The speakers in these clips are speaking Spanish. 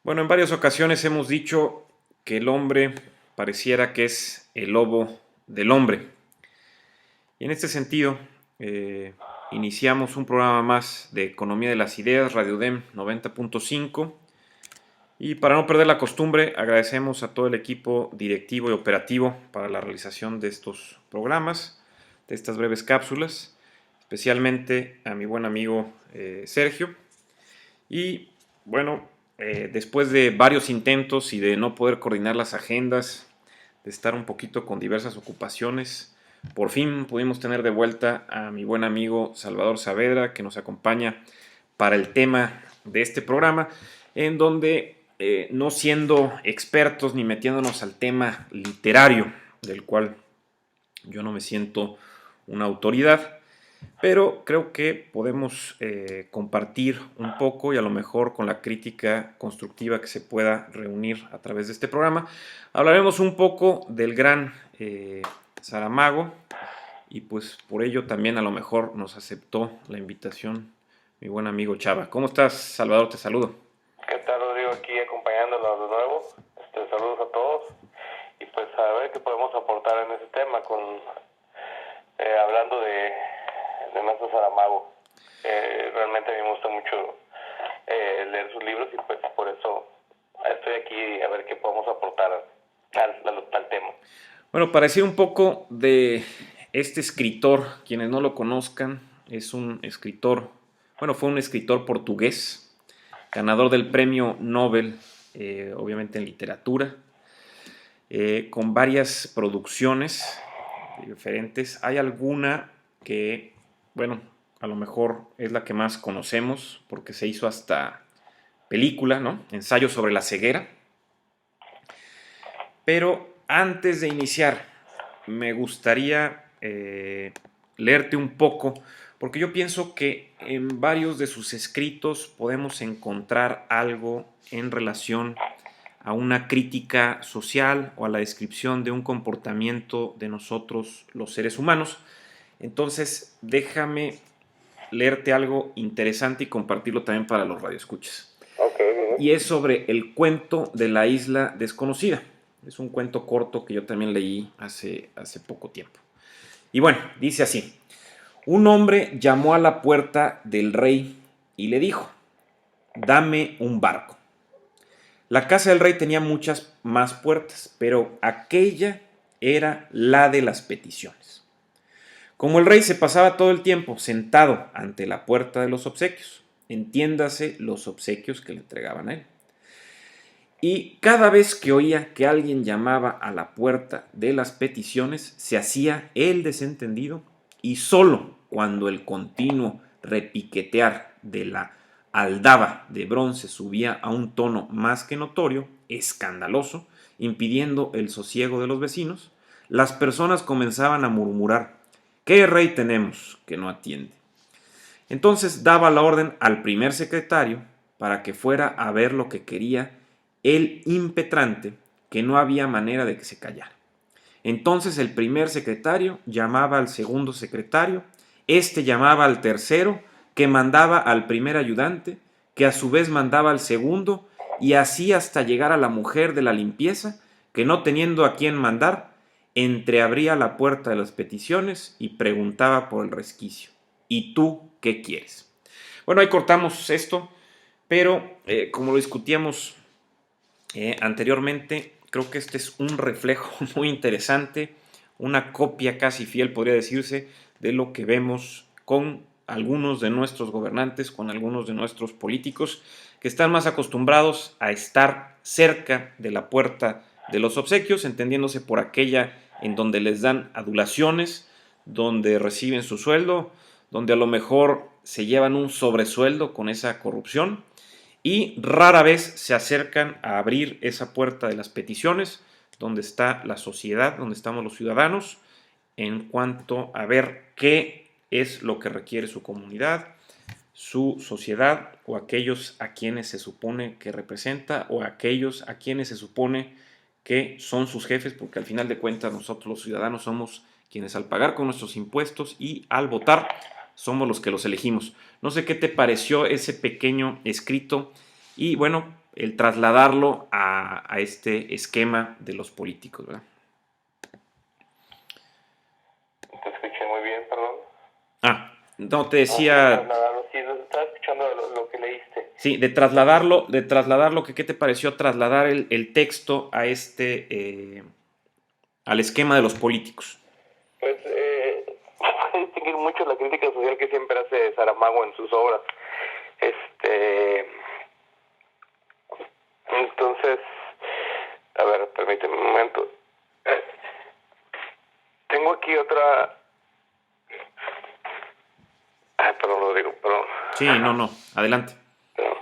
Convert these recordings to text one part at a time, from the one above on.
Bueno, en varias ocasiones hemos dicho que el hombre pareciera que es el lobo del hombre. Y en este sentido, eh, iniciamos un programa más de Economía de las Ideas, Radio DEM 90.5. Y para no perder la costumbre, agradecemos a todo el equipo directivo y operativo para la realización de estos programas, de estas breves cápsulas, especialmente a mi buen amigo Sergio. Y bueno, después de varios intentos y de no poder coordinar las agendas, de estar un poquito con diversas ocupaciones, por fin pudimos tener de vuelta a mi buen amigo Salvador Saavedra, que nos acompaña para el tema de este programa, en donde no siendo expertos ni metiéndonos al tema literario, del cual yo no me siento una autoridad, pero creo que podemos compartir un poco y a lo mejor con la crítica constructiva que se pueda reunir a través de este programa. Hablaremos un poco del gran Saramago y pues por ello también a lo mejor nos aceptó la invitación mi buen amigo Chava. ¿Cómo estás, Salvador? Te saludo. ¿Qué tal, Rodrigo? Aquí acompañándonos de nuevo. Saludos a todos. Y pues a ver qué podemos aportar en ese tema hablando de nuestro Saramago. Realmente a mí me gusta mucho leer sus libros y pues por eso estoy aquí a ver qué podemos aportar al tema. Bueno, para decir un poco de este escritor, quienes no lo conozcan, es un escritor, bueno, fue un escritor portugués, ganador del premio Nobel, obviamente en literatura, con varias producciones diferentes. Hay alguna que, bueno, a lo mejor es la que más conocemos, porque se hizo hasta película, ¿no? Ensayo sobre la ceguera. Pero antes de iniciar, me gustaría leerte un poco, porque yo pienso que en varios de sus escritos podemos encontrar algo en relación a una crítica social o a la descripción de un comportamiento de nosotros los seres humanos. Entonces, déjame leerte algo interesante y compartirlo también para los radioescuchas. Okay. Y es sobre el cuento de la isla desconocida. Es un cuento corto que yo también leí hace poco tiempo. Y bueno, dice así. Un hombre llamó a la puerta del rey y le dijo, dame un barco. La casa del rey tenía muchas más puertas, pero aquella era la de las peticiones. Como el rey se pasaba todo el tiempo sentado ante la puerta de los obsequios, entiéndase los obsequios que le entregaban a él. Y cada vez que oía que alguien llamaba a la puerta de las peticiones, se hacía el desentendido y solo cuando el continuo repiquetear de la aldaba de bronce subía a un tono más que notorio, escandaloso, impidiendo el sosiego de los vecinos, las personas comenzaban a murmurar, ¿qué rey tenemos que no atiende? Entonces daba la orden al primer secretario para que fuera a ver lo que quería el impetrante, que no había manera de que se callara. Entonces el primer secretario llamaba al segundo secretario, este llamaba al tercero, que mandaba al primer ayudante, que a su vez mandaba al segundo, y así hasta llegar a la mujer de la limpieza, que no teniendo a quién mandar, entreabría la puerta de las peticiones y preguntaba por el resquicio. ¿Y tú qué quieres? Bueno, ahí cortamos esto, pero como lo discutíamos anteriormente, creo que este es un reflejo muy interesante, una copia casi fiel, podría decirse, de lo que vemos con algunos de nuestros gobernantes, con algunos de nuestros políticos, que están más acostumbrados a estar cerca de la puerta de los obsequios, entendiéndose por aquella en donde les dan adulaciones, donde reciben su sueldo, donde a lo mejor se llevan un sobresueldo con esa corrupción, y rara vez se acercan a abrir esa puerta de las peticiones, donde está la sociedad, donde estamos los ciudadanos, en cuanto a ver qué es lo que requiere su comunidad, su sociedad o aquellos a quienes se supone que representa o aquellos a quienes se supone que son sus jefes, porque al final de cuentas nosotros los ciudadanos somos quienes al pagar con nuestros impuestos y al votar somos los que los elegimos. No sé qué te pareció ese pequeño escrito y bueno, el trasladarlo a este esquema de los políticos, ¿verdad? Te escuché muy bien, perdón. No, te decía... Sí, estaba escuchando lo que leíste. Sí, de trasladarlo, ¿qué te pareció trasladar el texto a al esquema de los políticos? Pues puede distinguir mucho la crítica social que siempre hace Saramago en sus obras. Entonces, a ver, permíteme un momento. Tengo aquí otra... perdón, Rodrigo, perdón. Sí, no, adelante. Perdón.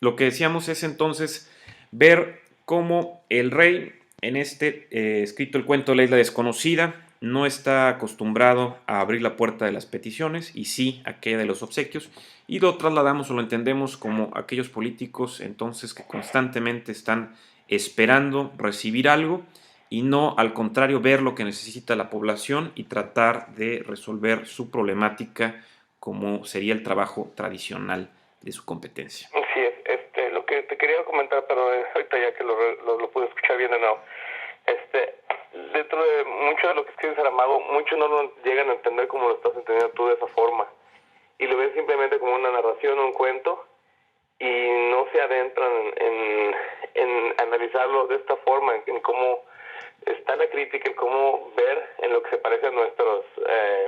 Lo que decíamos es entonces ver cómo el rey, en escrito el cuento de la isla desconocida, no está acostumbrado a abrir la puerta de las peticiones y sí aquella de los obsequios, y lo trasladamos o lo entendemos como aquellos políticos entonces que constantemente están esperando recibir algo y no al contrario ver lo que necesita la población y tratar de resolver su problemática como sería el trabajo tradicional de su competencia. Sí, lo que te quería comentar, pero ahorita ya que lo pude escuchar bien de nuevo, dentro de mucho de lo que escribe Saramago, muchos no lo llegan a entender como lo estás entendiendo tú de esa forma, y lo ven simplemente como una narración, un cuento, y no se adentran en analizarlo de esta forma, en cómo está la crítica, en cómo ver en lo que se parece a nuestros,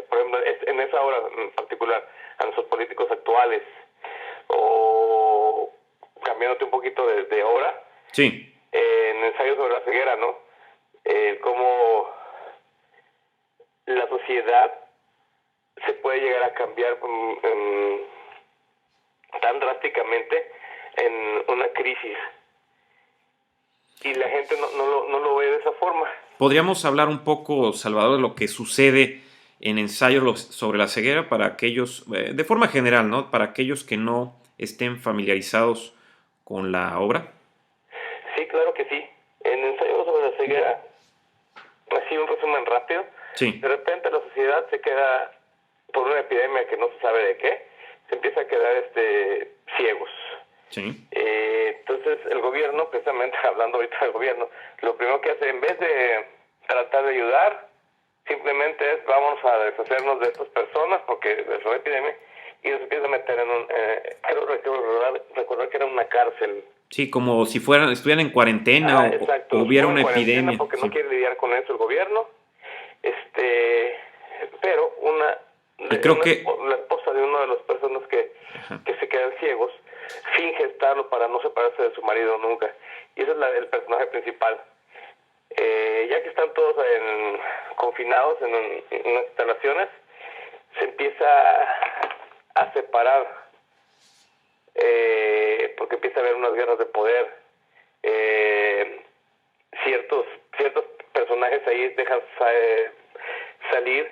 por ejemplo, en esa obra en particular, a nuestros políticos actuales, o cambiándote un poquito de obra, sí, en Ensayo sobre la ceguera, ¿no? Cómo la sociedad se puede llegar a cambiar tan drásticamente en una crisis y la gente no lo ve de esa forma. Podríamos hablar un poco, Salvador, de lo que sucede en Ensayos sobre la ceguera para aquellos, de forma general, ¿no? Para aquellos que no estén familiarizados con la obra. Sí, claro que sí. En Ensayos sobre la ceguera, así un resumen rápido, sí. De repente la sociedad se queda, por una epidemia que no se sabe de qué, se empieza a quedar ciegos. Sí. Entonces el gobierno, precisamente hablando ahorita del gobierno, lo primero que hace, en vez de tratar de ayudar, simplemente es vamos a deshacernos de estas personas porque es una epidemia, y los empieza a meter en un... recordar que era una cárcel. Sí, como si estuvieran en cuarentena o hubiera una epidemia. Porque no quiere lidiar con eso el gobierno. Pero la esposa de una de las personas que se quedan ciegos finge estarlo para no separarse de su marido nunca, y ese es el personaje principal. Ya que están todos confinados en unas instalaciones, se empieza a separar, porque empieza a haber unas guerras de poder. Ciertos personajes ahí dejan salir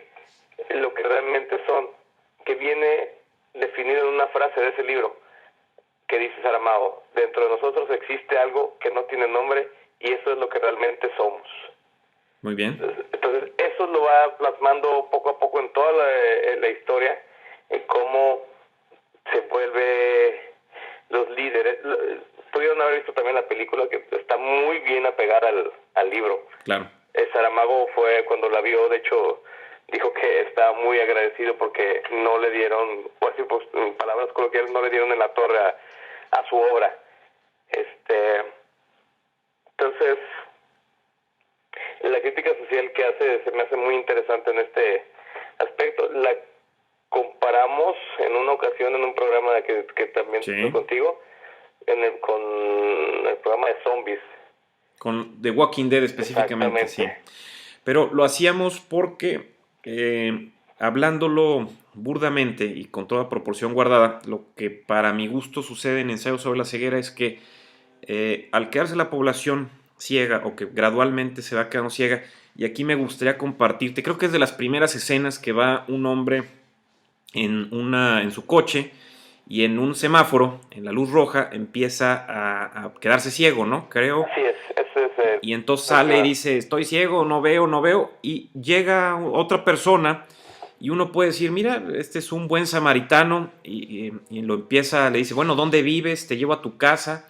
lo que realmente son, que viene definido en una frase de ese libro que dice Saramago: dentro de nosotros existe algo que no tiene nombre y eso es lo que realmente somos. Muy bien. Entonces eso lo va plasmando poco a poco en toda la historia, en cómo se vuelve los líderes. Pudieron haber visto también la película, que está muy bien apegada al libro. Claro. Saramago fue, cuando la vio, de hecho, dijo que estaba muy agradecido porque no le dieron, por decir, pues, en palabras coloquiales, no le dieron en la torre a su obra. Entonces, la crítica social que hace se me hace muy interesante en este aspecto. La comparamos en una ocasión en un programa que también tuve contigo, con el programa de zombies. Con The Walking Dead específicamente, sí. Pero lo hacíamos porque, hablándolo burdamente y con toda proporción guardada, lo que para mi gusto sucede en Ensayos sobre la ceguera es que al quedarse la población ciega, o que gradualmente se va quedando ciega, y aquí me gustaría compartirte, creo que es de las primeras escenas que va un hombre en su coche y en un semáforo, en la luz roja, empieza a quedarse ciego, ¿no? Creo. Así es, y entonces sale y dice, estoy ciego, no veo, y llega otra persona y uno puede decir, mira, este es un buen samaritano, y lo empieza, le dice, bueno, ¿dónde vives? Te llevo a tu casa,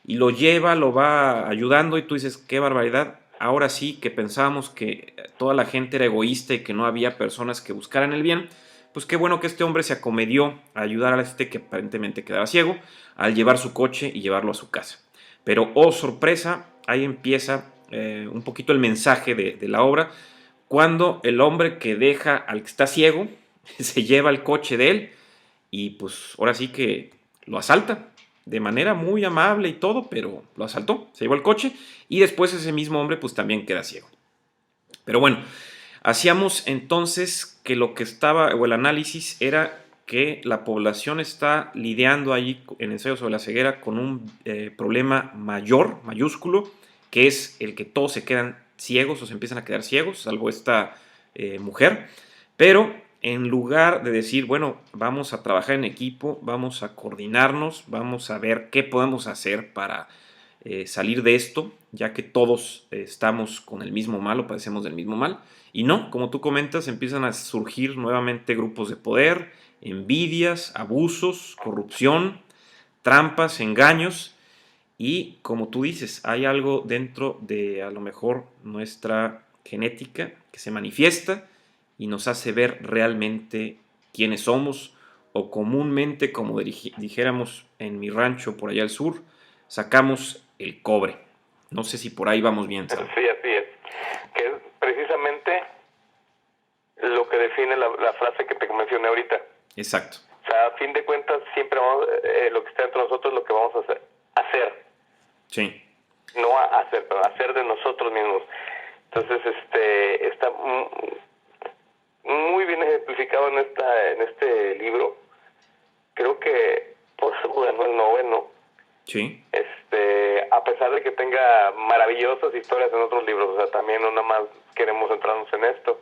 y lo lleva, lo va ayudando, y tú dices, qué barbaridad. Ahora sí que pensábamos que toda la gente era egoísta y que no había personas que buscaran el bien. Pues qué bueno que este hombre se acomedió a ayudar a este que aparentemente quedaba ciego al llevar su coche y llevarlo a su casa. Pero, oh sorpresa, ahí empieza un poquito el mensaje de la obra, cuando el hombre que deja al que está ciego se lleva el coche de él y pues ahora sí que lo asalta de manera muy amable y todo, pero lo asaltó, se llevó el coche y después ese mismo hombre pues también queda ciego. Pero bueno, hacíamos entonces que lo que estaba, o el análisis era que la población está lidiando allí en Ensayo sobre la ceguera con un problema mayor, mayúsculo, que es el que todos se quedan ciegos o se empiezan a quedar ciegos, salvo esta mujer, pero en lugar de decir, bueno, vamos a trabajar en equipo, vamos a coordinarnos, vamos a ver qué podemos hacer para salir de esto, ya que todos estamos con el mismo mal o padecemos del mismo mal. Y no, como tú comentas, empiezan a surgir nuevamente grupos de poder, envidias, abusos, corrupción, trampas, engaños. Y como tú dices, hay algo dentro de a lo mejor nuestra genética que se manifiesta y nos hace ver realmente quiénes somos, o comúnmente, como dijéramos en mi rancho por allá al sur, sacamos el cobre. No sé si por ahí vamos bien, Sam. Sí, así es. Que es precisamente lo que define la frase que te mencioné ahorita. Exacto. O sea, a fin de cuentas, siempre vamos, lo que está entre nosotros es lo que vamos a hacer. Sí. No a hacer, pero hacer de nosotros mismos. Entonces, está muy bien ejemplificado en este libro. Creo que por eso ganó el noveno. Sí. A pesar de que tenga maravillosas historias en otros libros, o sea, también no nada más queremos centrarnos en esto.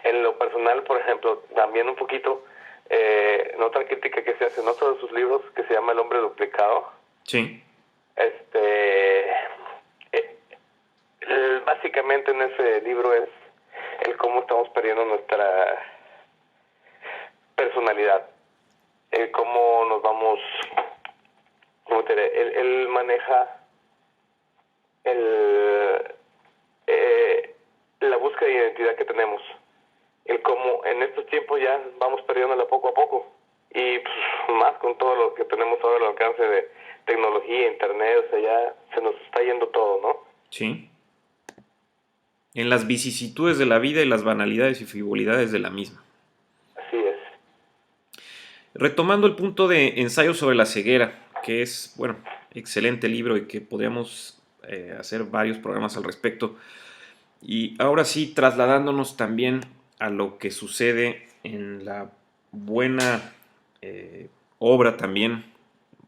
En lo personal, por ejemplo, también un poquito, en otra crítica que se hace en otro de sus libros, que se llama El hombre duplicado. Sí. Básicamente en ese libro es el cómo estamos perdiendo nuestra personalidad, el cómo nos vamos, ¿cómo te diré? Él maneja la búsqueda de identidad que tenemos, el cómo en estos tiempos ya vamos perdiéndola poco a poco, y pues, más con todo lo que tenemos ahora al alcance de tecnología, internet, o sea, ya se nos está yendo todo, ¿no? Sí. En las vicisitudes de la vida y las banalidades y frivolidades de la misma. Así es. Retomando el punto de Ensayo sobre la ceguera, que es, bueno, excelente libro y que podríamos hacer varios programas al respecto. Y ahora sí, trasladándonos también a lo que sucede en la buena obra también,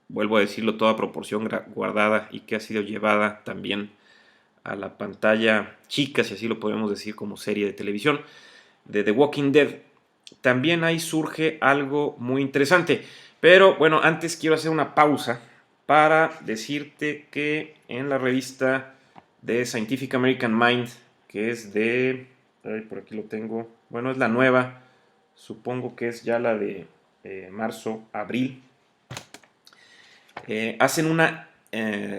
vuelvo a decirlo, toda proporción guardada y que ha sido llevada también a la pantalla chica, si así lo podemos decir, como serie de televisión, de The Walking Dead. También ahí surge algo muy interesante. Pero bueno, antes quiero hacer una pausa para decirte que en la revista de Scientific American Mind, que es de... por aquí lo tengo. Bueno, es la nueva. Supongo que es ya la de marzo, abril. Hacen una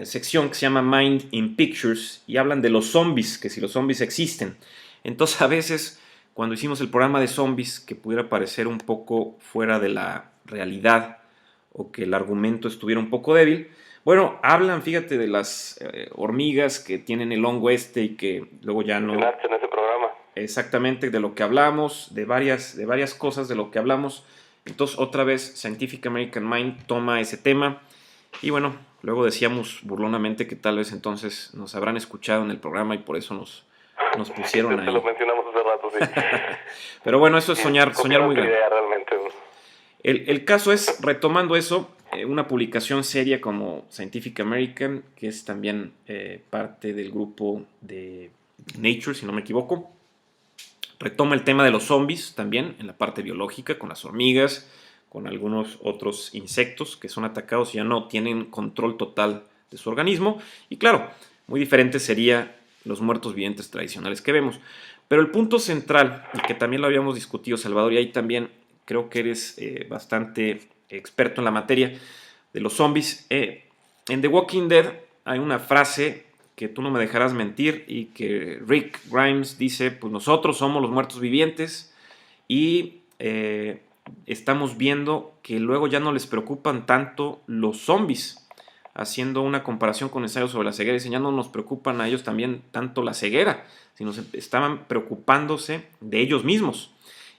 sección que se llama Mind in Pictures y hablan de los zombies, que si los zombies existen. Entonces a veces cuando hicimos el programa de zombies, que pudiera parecer un poco fuera de la realidad o que el argumento estuviera un poco débil, bueno, hablan, fíjate, de las hormigas que tienen el hongo y que luego ya no... En ese programa. Exactamente, de lo que hablamos, de varias cosas de lo que hablamos. Entonces otra vez Scientific American Mind toma ese tema y bueno, luego decíamos burlonamente que tal vez entonces nos habrán escuchado en el programa y por eso nos pusieron ahí. Lo mencionamos hace rato, sí. Pero bueno, eso es soñar muy grande. Idea, realmente. El caso es, retomando eso, una publicación seria como Scientific American, que es también parte del grupo de Nature, si no me equivoco, retoma el tema de los zombies también en la parte biológica, con las hormigas, con algunos otros insectos que son atacados y ya no tienen control total de su organismo. Y claro, muy diferente sería los muertos vivientes tradicionales que vemos. Pero el punto central, y que también lo habíamos discutido, Salvador, y ahí también creo que eres bastante experto en la materia de los zombies. En The Walking Dead hay una frase que tú no me dejarás mentir y que Rick Grimes dice, pues nosotros somos los muertos vivientes y estamos viendo que luego ya no les preocupan tanto los zombies. Haciendo una comparación con ensayos sobre la ceguera, dicen, ya no nos preocupan a ellos también tanto la ceguera, sino estaban preocupándose de ellos mismos.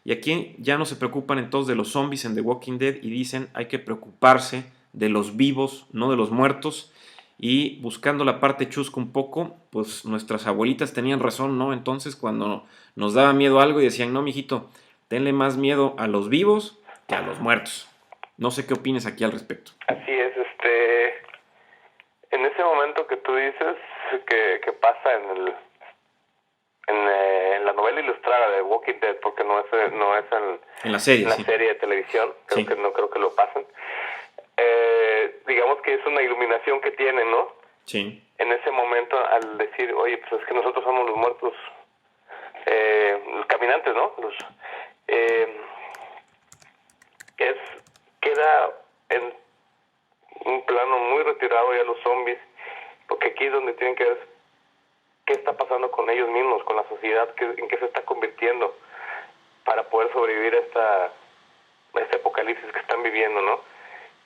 Y aquí ya no se preocupan entonces de los zombies en The Walking Dead y dicen hay que preocuparse de los vivos, no de los muertos. Y buscando la parte chusca un poco, pues nuestras abuelitas tenían razón, ¿no? Entonces cuando nos daba miedo algo y decían, no, mijito, tenle más miedo a los vivos que a los muertos. No sé qué opines aquí al respecto. Así es, en ese momento que tú dices que pasa en la novela ilustrada de Walking Dead, porque no es en la serie, sí, serie de televisión, sí. no creo que lo pasen. Digamos que es una iluminación que tienen, ¿no? Sí. En ese momento, al decir, oye, pues es que nosotros somos los muertos, los caminantes, ¿no? Queda en un plano muy retirado ya los zombies, porque aquí es donde tienen que ver qué está pasando con ellos mismos, con la sociedad, en qué se está convirtiendo para poder sobrevivir a este apocalipsis que están viviendo, ¿no?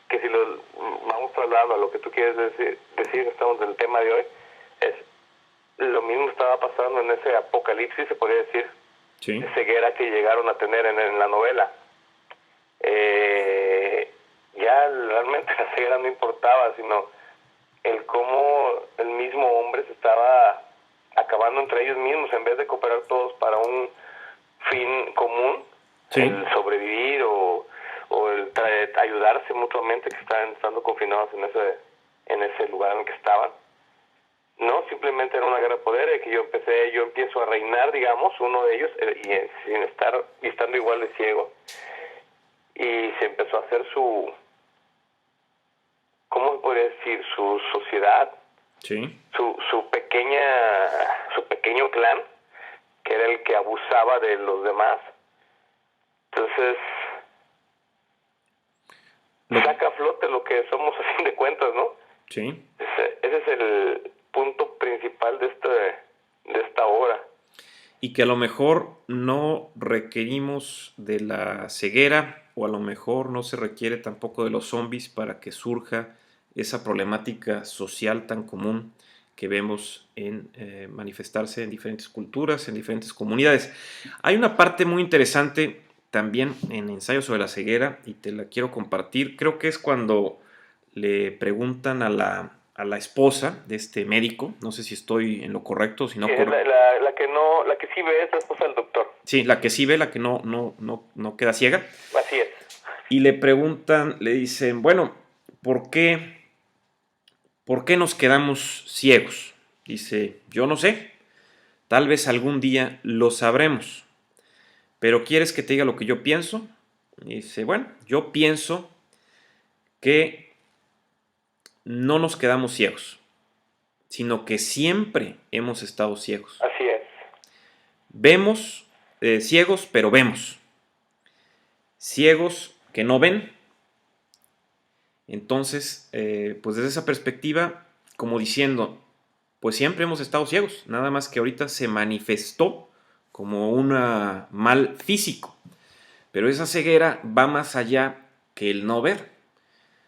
Que si lo vamos trasladando a lo que tú quieres decir, estamos en el tema de hoy, es lo mismo estaba pasando en ese apocalipsis, se podría decir, Sí. de ceguera que llegaron a tener en la novela. Ya realmente la ceguera no importaba, sino el cómo el mismo hombre se estaba acabando entre ellos mismos en vez de cooperar todos para un fin común, Sí. el sobrevivir o el ayudarse mutuamente, que estaban estando confinados en ese lugar en el que estaban. No, simplemente era una guerra de poder, que yo empiezo a reinar, digamos, uno de ellos, y estando igual de ciego. Y se empezó a hacer ¿cómo se podría decir? Su sociedad, Sí. su pequeño clan, que era el que abusaba de los demás. Entonces, saca a flote lo que somos a fin de cuentas, ¿no? Sí. Ese es el punto principal de esta obra. Y que a lo mejor no requerimos de la ceguera o a lo mejor no se requiere tampoco de los zombies para que surja esa problemática social tan común que vemos en manifestarse en diferentes culturas, en diferentes comunidades. Hay una parte muy interesante también en Ensayo sobre la ceguera y te la quiero compartir. Creo que es cuando le preguntan a la esposa de este médico, no sé si estoy en lo correcto, si no la que sí ve es la esposa del doctor. Sí, la que sí ve, la que no queda ciega. Así es. Y le preguntan, le dicen, bueno, ¿por qué nos quedamos ciegos? Dice, yo no sé, tal vez algún día lo sabremos, pero ¿quieres que te diga lo que yo pienso? Y dice, bueno, yo pienso que no nos quedamos ciegos, sino que siempre hemos estado ciegos. Así es. Vemos, ciegos, pero vemos. Ciegos que no ven. Entonces, pues desde esa perspectiva, como diciendo, pues siempre hemos estado ciegos, nada más que ahorita se manifestó como un mal físico. Pero esa ceguera va más allá que el no ver.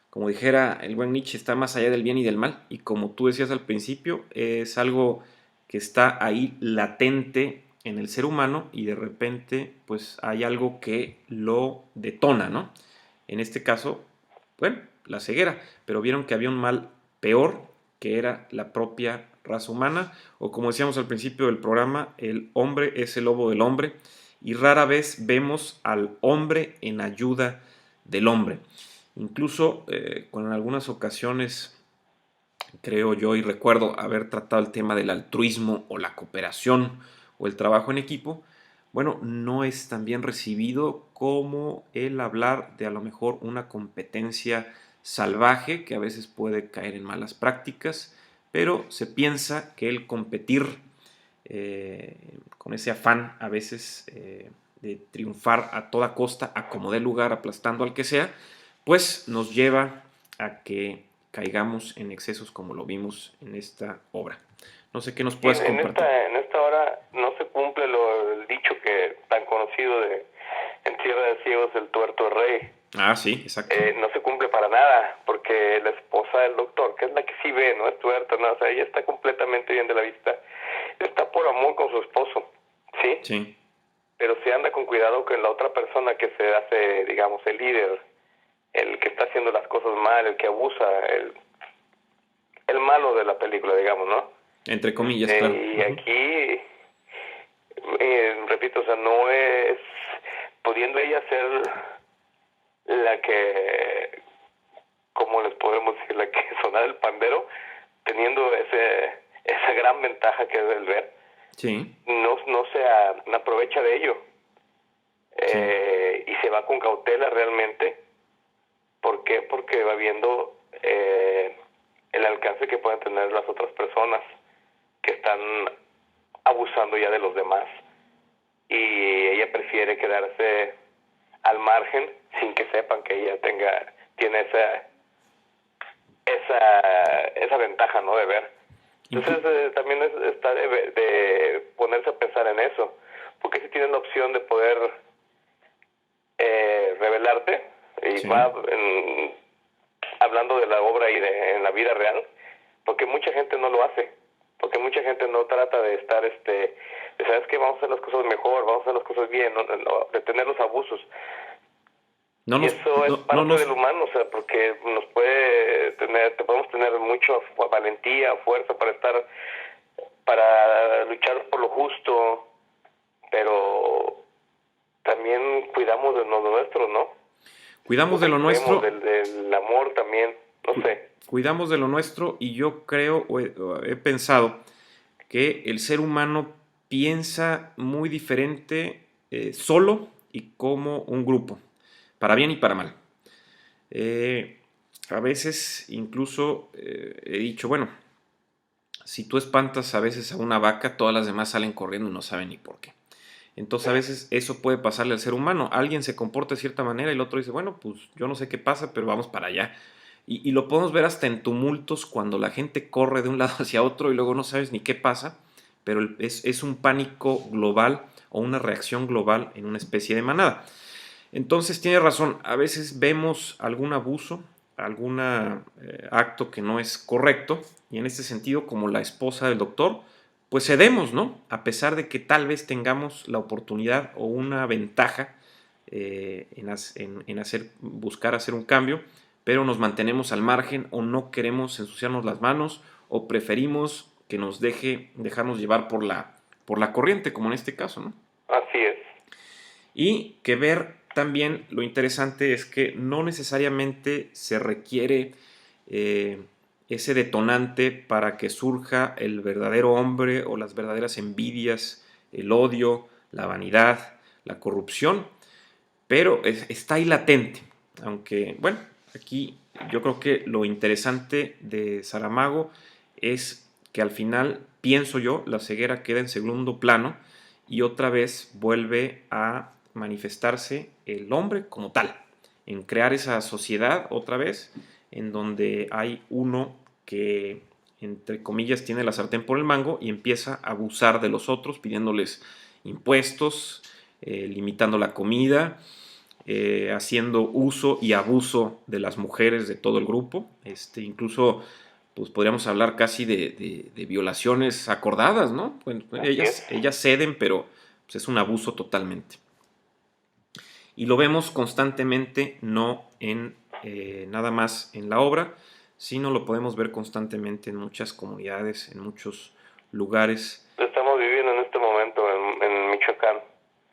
Como dijera el buen Nietzsche, está más allá del bien y del mal. Y como tú decías al principio, es algo que está ahí latente en el ser humano y de repente pues hay algo que lo detona, ¿no? En este caso, bueno, la ceguera, pero vieron que había un mal peor que era la propia raza humana, o como decíamos al principio del programa, el hombre es el lobo del hombre y rara vez vemos al hombre en ayuda del hombre. Incluso con algunas ocasiones, creo yo y recuerdo haber tratado el tema del altruismo o la cooperación o el trabajo en equipo, bueno, no es tan bien recibido como el hablar de a lo mejor una competencia salvaje que a veces puede caer en malas prácticas, pero se piensa que el competir con ese afán a veces de triunfar a toda costa, a como dé lugar, aplastando al que sea, pues nos lleva a que caigamos en excesos como lo vimos en esta obra. No sé qué nos puedes compartir. En esta hora no se cumple el dicho que tan conocido de en tierra de ciegos el tuerto es rey. Ah, sí, exacto. No se cumple para nada, porque la esposa del doctor, que es la que sí ve, no es tuerta, no, o sea, ella está completamente bien de la vista, está por amor con su esposo, ¿sí? Sí. Pero se anda con cuidado con la otra persona que se hace, digamos, el líder, el que está haciendo las cosas mal, el que abusa, el malo de la película, digamos, ¿no? Entre comillas, claro. Y aquí, repito, o sea, no es pudiendo ella ser la que, ¿cómo les podemos decir? La que sonar el pandero, teniendo esa gran ventaja que es el ver, Sí. no se aprovecha de ello. Sí. Y se va con cautela realmente. ¿Por qué? Porque va viendo el alcance que pueden tener las otras personas que están abusando ya de los demás, y ella prefiere quedarse al margen sin que sepan que ella tiene esa ventaja, ¿no? De ver. Entonces también está de ponerse a pensar en eso, porque si tienes la opción de poder revelarte, y Sí. va hablando de la obra y en la vida real, porque mucha gente no lo hace, porque mucha gente no trata de estar, de sabes que vamos a hacer las cosas mejor, vamos a hacer las cosas bien, no, detener los abusos. No Y nos, eso es parte del humano, o sea, porque podemos tener mucha valentía, fuerza para luchar por lo justo, pero también cuidamos de lo nuestro, ¿no? Cuidamos de lo nuestro. Del amor también, no sé. Cuidamos de lo nuestro, y yo creo o he pensado que el ser humano piensa muy diferente solo y como un grupo, para bien y para mal. A veces incluso he dicho, bueno, si tú espantas a veces a una vaca, todas las demás salen corriendo y no saben ni por qué. Entonces a veces eso puede pasarle al ser humano. Alguien se comporta de cierta manera y el otro dice, bueno, pues yo no sé qué pasa, pero vamos para allá. Y lo podemos ver hasta en tumultos cuando la gente corre de un lado hacia otro y luego no sabes ni qué pasa, pero es un pánico global o una reacción global en una especie de manada. Entonces tiene razón, a veces vemos algún abuso, algún acto que no es correcto, y en este sentido, como la esposa del doctor, pues cedemos, ¿no? A pesar de que tal vez tengamos la oportunidad o una ventaja buscar hacer un cambio, pero nos mantenemos al margen o no queremos ensuciarnos las manos o preferimos que nos dejarnos llevar por la corriente, como en este caso, ¿no? Así es. Y que ver también lo interesante es que no necesariamente se requiere ese detonante para que surja el verdadero hombre o las verdaderas envidias, el odio, la vanidad, la corrupción, pero está ahí latente. Aunque, bueno, aquí yo creo que lo interesante de Saramago es que al final, pienso yo, la ceguera queda en segundo plano y otra vez vuelve a manifestarse el hombre como tal, en crear esa sociedad otra vez, en donde hay uno que, entre comillas, tiene la sartén por el mango y empieza a abusar de los otros, pidiéndoles impuestos, limitando la comida, haciendo uso y abuso de las mujeres de todo el grupo. Incluso pues podríamos hablar casi de violaciones acordadas, ¿no? Bueno, ellas ceden, pero pues, es un abuso totalmente. Y lo vemos constantemente, no en nada más en la obra, sino lo podemos ver constantemente en muchas comunidades, en muchos lugares. Lo estamos viviendo en este momento en Michoacán.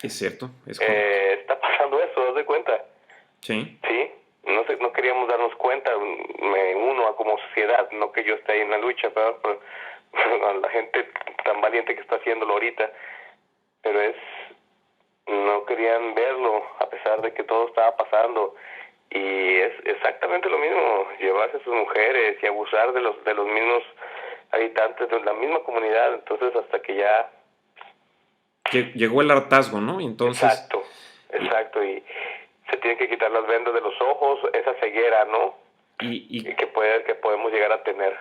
Es cierto, es correcto. Está pasando eso, ¿das de cuenta? Sí. Sí, no queríamos darnos cuenta, me uno a como sociedad, no que yo esté ahí en la lucha, pero a la gente tan valiente que está haciéndolo ahorita, pero no querían verlo a pesar de que todo estaba pasando, y es exactamente lo mismo, llevarse a sus mujeres y abusar de los mismos habitantes de la misma comunidad. Entonces hasta que ya llegó el hartazgo, ¿no? Y entonces... Exacto, y se tienen que quitar las vendas de los ojos, esa ceguera, ¿no? Y que podemos llegar a tener.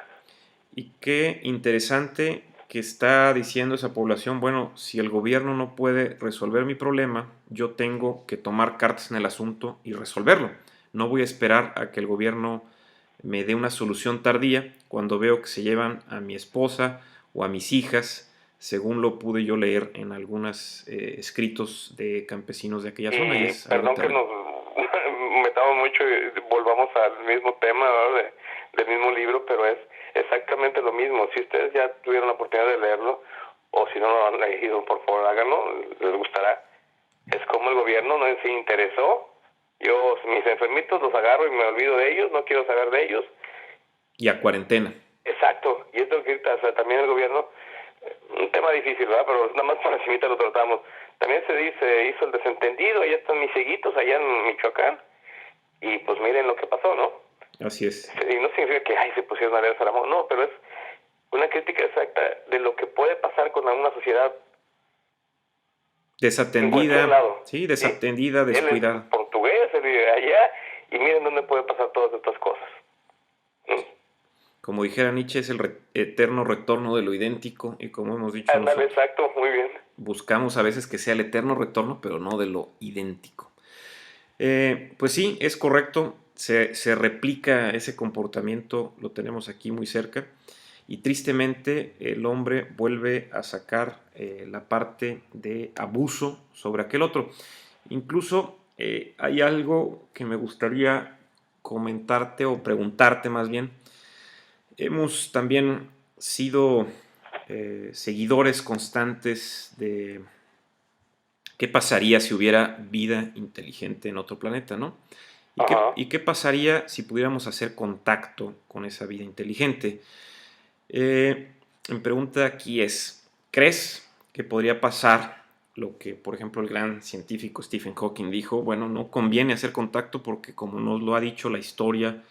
Y qué interesante que está diciendo esa población, bueno, si el gobierno no puede resolver mi problema, yo tengo que tomar cartas en el asunto y resolverlo. No voy a esperar a que el gobierno me dé una solución tardía cuando veo que se llevan a mi esposa o a mis hijas, según lo pude yo leer en algunos escritos de campesinos de aquella zona. Y es perdón que nos metamos mucho y volvamos al mismo tema, ¿verdad? Del mismo libro, pero es exactamente lo mismo. Si ustedes ya tuvieron la oportunidad de leerlo, o si no lo han leído, por favor háganlo, les gustará. Es como el gobierno no se interesó. Yo mis enfermitos los agarro y me olvido de ellos, no quiero saber de ellos. Y a cuarentena. Exacto, y esto que también el gobierno, un tema difícil, ¿verdad? Pero nada más por encimita lo tratamos. También hizo el desentendido, allá están mis cieguitos, allá en Michoacán, y pues miren lo que pasó, ¿no? Así es. Y no significa que, se pusieron a leer Salomón, no, pero es una crítica exacta de lo que puede pasar con una sociedad desatendida, sí, desatendida, ¿sí? descuidada. Él es portugués, él vive allá, y miren dónde puede pasar todas estas cosas. Como dijera Nietzsche, es el eterno retorno de lo idéntico, y como hemos dicho nosotros, exacto, muy bien. Buscamos a veces que sea el eterno retorno, pero no de lo idéntico. Pues sí, es correcto, se replica ese comportamiento, lo tenemos aquí muy cerca, y tristemente el hombre vuelve a sacar la parte de abuso sobre aquel otro. Incluso hay algo que me gustaría comentarte o preguntarte más bien. Hemos también sido seguidores constantes de qué pasaría si hubiera vida inteligente en otro planeta, ¿no? ¿Y qué pasaría si pudiéramos hacer contacto con esa vida inteligente? Mi pregunta aquí es, ¿crees que podría pasar lo que, por ejemplo, el gran científico Stephen Hawking dijo? Bueno, no conviene hacer contacto porque, como nos lo ha dicho la historia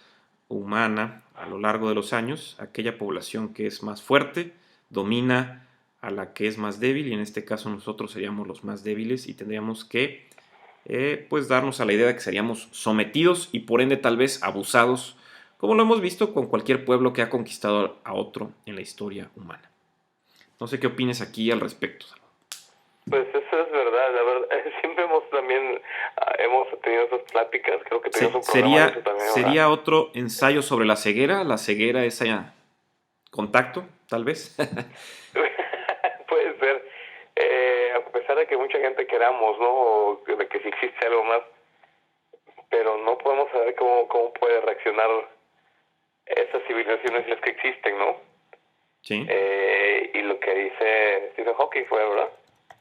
humana a lo largo de los años, aquella población que es más fuerte domina a la que es más débil, y en este caso nosotros seríamos los más débiles y tendríamos que pues darnos a la idea de que seríamos sometidos y por ende tal vez abusados, como lo hemos visto con cualquier pueblo que ha conquistado a otro en la historia humana. No sé qué opines aquí al respecto. Pues eso es verdad, la verdad, siempre hemos tenido esas pláticas, creo que teníamos un programa de eso también. ¿Sería otro ensayo sobre la ceguera ese contacto, tal vez? Puede ser, a pesar de que mucha gente queramos, ¿no? O de que si existe algo más, pero no podemos saber cómo puede reaccionar esas civilizaciones las que existen, ¿no? Sí. Y lo que dice Stephen Hawking fue, ¿verdad?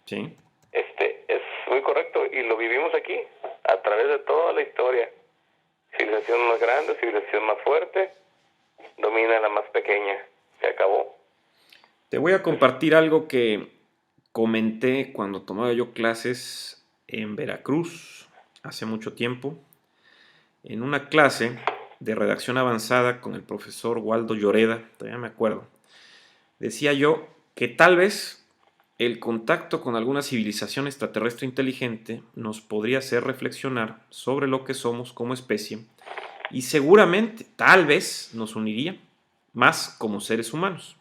Sí. Es muy correcto y lo vivimos aquí a través de toda la historia. Civilización más grande, civilización más fuerte, domina la más pequeña. Se acabó. Te voy a compartir algo que comenté cuando tomaba yo clases en Veracruz hace mucho tiempo, en una clase de redacción avanzada con el profesor Waldo Lloreda, todavía me acuerdo. Decía yo que tal vez el contacto con alguna civilización extraterrestre inteligente nos podría hacer reflexionar sobre lo que somos como especie y seguramente, tal vez, nos uniría más como seres humanos,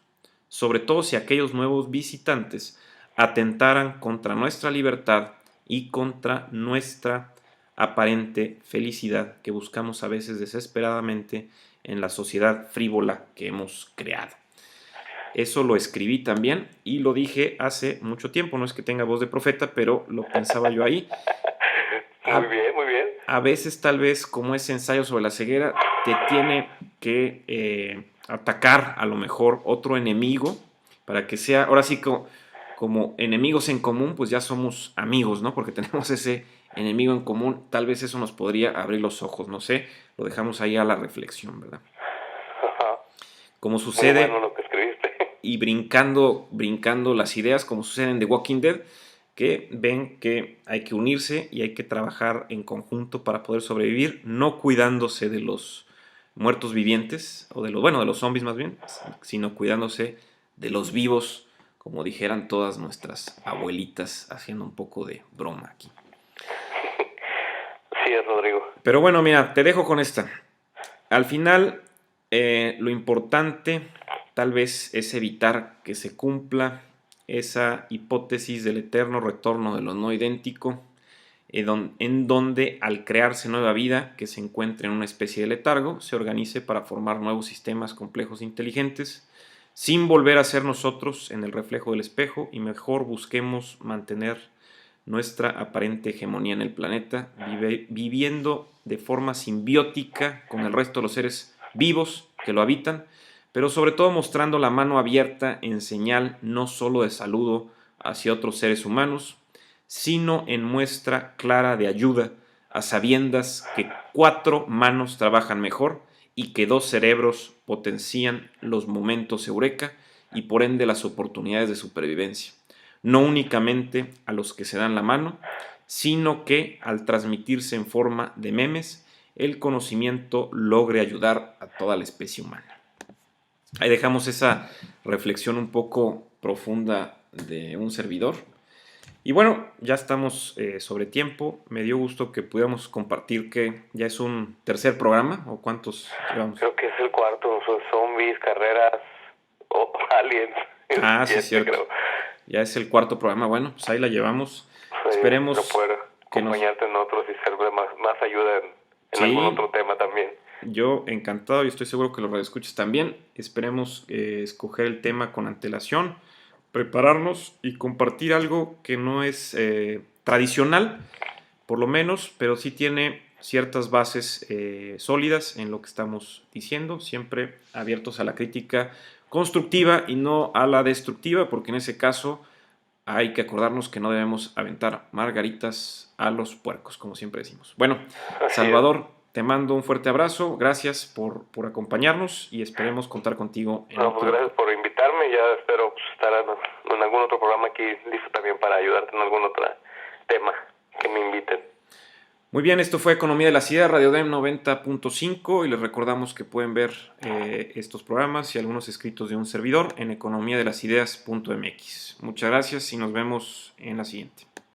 sobre todo si aquellos nuevos visitantes atentaran contra nuestra libertad y contra nuestra aparente felicidad que buscamos a veces desesperadamente en la sociedad frívola que hemos creado. Eso lo escribí también y lo dije hace mucho tiempo. No es que tenga voz de profeta, pero lo pensaba yo ahí. Muy bien, muy bien. A veces, tal vez, como ese ensayo sobre la ceguera, te tiene que atacar a lo mejor otro enemigo para que sea, ahora sí, como enemigos en común, pues ya somos amigos, ¿no? Porque tenemos ese enemigo en común. Tal vez eso nos podría abrir los ojos, no sé. Lo dejamos ahí a la reflexión, ¿verdad? Como sucede... Muy bueno lo que escribiste. Y brincando las ideas, como sucede en The Walking Dead, que ven que hay que unirse y hay que trabajar en conjunto para poder sobrevivir, no cuidándose de los muertos vivientes, o de los zombies más bien, sino cuidándose de los vivos, como dijeran todas nuestras abuelitas, haciendo un poco de broma aquí. Sí, es Rodrigo. Pero bueno, mira, te dejo con esta. Al final, lo importante tal vez es evitar que se cumpla esa hipótesis del eterno retorno de lo no idéntico, en donde al crearse nueva vida que se encuentre en una especie de letargo, se organice para formar nuevos sistemas complejos e inteligentes, sin volver a ser nosotros en el reflejo del espejo, y mejor busquemos mantener nuestra aparente hegemonía en el planeta, viviendo de forma simbiótica con el resto de los seres vivos que lo habitan, pero sobre todo mostrando la mano abierta en señal no solo de saludo hacia otros seres humanos, sino en muestra clara de ayuda, a sabiendas que 4 manos trabajan mejor y que 2 cerebros potencian los momentos eureka y por ende las oportunidades de supervivencia. No únicamente a los que se dan la mano, sino que al transmitirse en forma de memes, el conocimiento logre ayudar a toda la especie humana. Ahí dejamos esa reflexión un poco profunda de un servidor. Y bueno, ya estamos sobre tiempo. Me dio gusto que pudiéramos compartir que ya es un tercer programa, ¿o cuántos llevamos? Creo que es el cuarto, son zombies, carreras o aliens. Ah, sí, cierto. Creo. Ya es el cuarto programa. Bueno, pues ahí la llevamos. Sí, esperemos no poder acompañarte en otros y ser más ayuda en sí, algún otro tema también. Yo encantado y estoy seguro que los radioescuchas también. Esperemos escoger el tema con antelación, prepararnos y compartir algo que no es tradicional, por lo menos, pero sí tiene ciertas bases sólidas en lo que estamos diciendo, siempre abiertos a la crítica constructiva y no a la destructiva, porque en ese caso hay que acordarnos que no debemos aventar margaritas a los puercos, como siempre decimos. Bueno, Salvador, te mando un fuerte abrazo, gracias por acompañarnos y esperemos contar contigo en otro... Gracias por invitarme, ya espero estar en algún otro programa aquí listo también para ayudarte en algún otro tema que me inviten. Muy bien, esto fue Economía de las Ideas, Radio DEM 90.5 y les recordamos que pueden ver estos programas y algunos escritos de un servidor en economiadelasideas.mx. Muchas gracias y nos vemos en la siguiente.